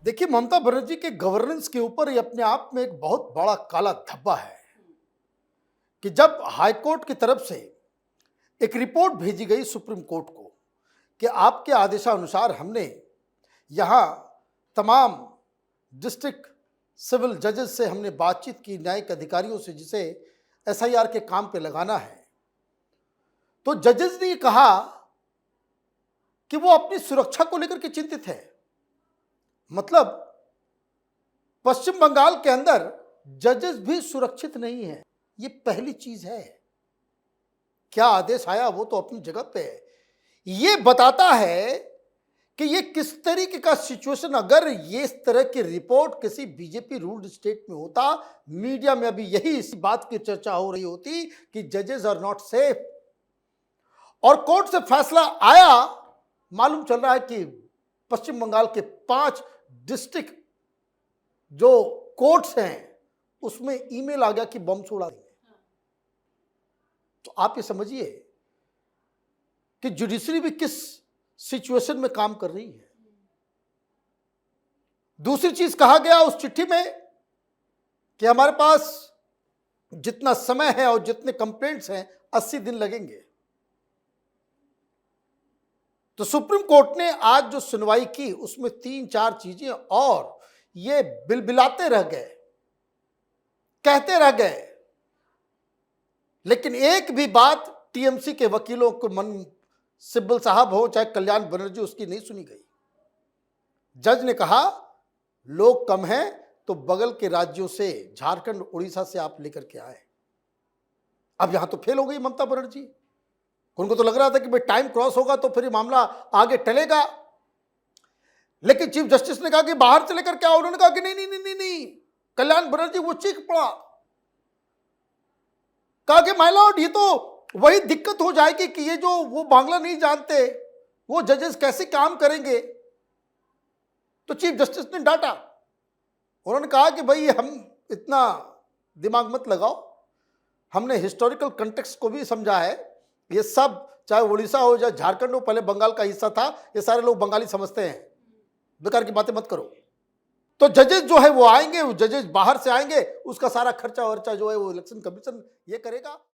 देखिए, ममता बनर्जी के गवर्नेंस के ऊपर ये अपने आप में एक बहुत बड़ा काला धब्बा है कि जब हाईकोर्ट की तरफ से एक रिपोर्ट भेजी गई सुप्रीम कोर्ट को कि आपके आदेशानुसार हमने यहाँ तमाम डिस्ट्रिक्ट सिविल जजेस से हमने बातचीत की, न्यायिक अधिकारियों से, जिसे एसआईआर के काम पे लगाना है, तो जजेस ने कहा कि वो अपनी सुरक्षा को लेकर के चिंतित है। मतलब पश्चिम बंगाल के अंदर जजेस भी सुरक्षित नहीं है। ये पहली चीज है। क्या आदेश आया वो तो अपनी जगह पे है। ये बताता है कि ये किस तरीके का सिचुएशन, अगर ये इस तरह की रिपोर्ट किसी बीजेपी रूल्ड स्टेट में होता, मीडिया में अभी यही इस बात की चर्चा हो रही होती कि जजेस आर नॉट सेफ। और कोर्ट से फैसला आया, मालूम चल रहा है कि पश्चिम बंगाल के 5 डिस्ट्रिक्ट जो कोर्ट्स हैं उसमें ईमेल आ गया कि बम छोड़ा देंगे। तो आप ये समझिए कि जुडिशरी भी किस सिचुएशन में काम कर रही है। दूसरी चीज कहा गया उस चिट्ठी में कि हमारे पास जितना समय है और जितने कंप्लेंट्स हैं 80 दिन लगेंगे। तो सुप्रीम कोर्ट ने आज जो सुनवाई की उसमें 3-4 चीजें और ये बिलबिलाते रह गए, कहते रह गए, लेकिन एक भी बात टीएमसी के वकीलों को, मन सिब्बल साहब हो चाहे कल्याण बनर्जी, उसकी नहीं सुनी गई। जज ने कहा लोग कम हैं तो बगल के राज्यों से, झारखंड उड़ीसा से आप लेकर के आए। अब यहां तो फेल हो गई ममता बनर्जी। उनको तो लग रहा था कि भाई टाइम क्रॉस होगा तो फिर ये मामला आगे टलेगा, लेकिन चीफ जस्टिस ने कहा कि बाहर से लेकर के आओ। उन्होंने कहा कि नहीं नहीं नहीं नहीं नहीं। कल्याण बनर्जी वो चीख पड़ा, कहा कि माय लॉर्ड ये तो वही दिक्कत हो जाएगी कि ये जो वो बांग्ला नहीं जानते वो जजेस कैसे काम करेंगे। तो चीफ जस्टिस ने डांटा। उन्होंने कहा कि भाई हम इतना दिमाग मत लगाओ, हमने हिस्टोरिकल कंटेक्स्ट को भी समझा है। ये सब चाहे उड़ीसा हो चाहे झारखंड हो, पहले बंगाल का हिस्सा था, ये सारे लोग बंगाली समझते हैं, बेकार की बातें मत करो। तो जजेस जो है वो आएंगे, जजेस बाहर से आएंगे, उसका सारा खर्चा वर्चा जो है वो इलेक्शन कमीशन ये करेगा।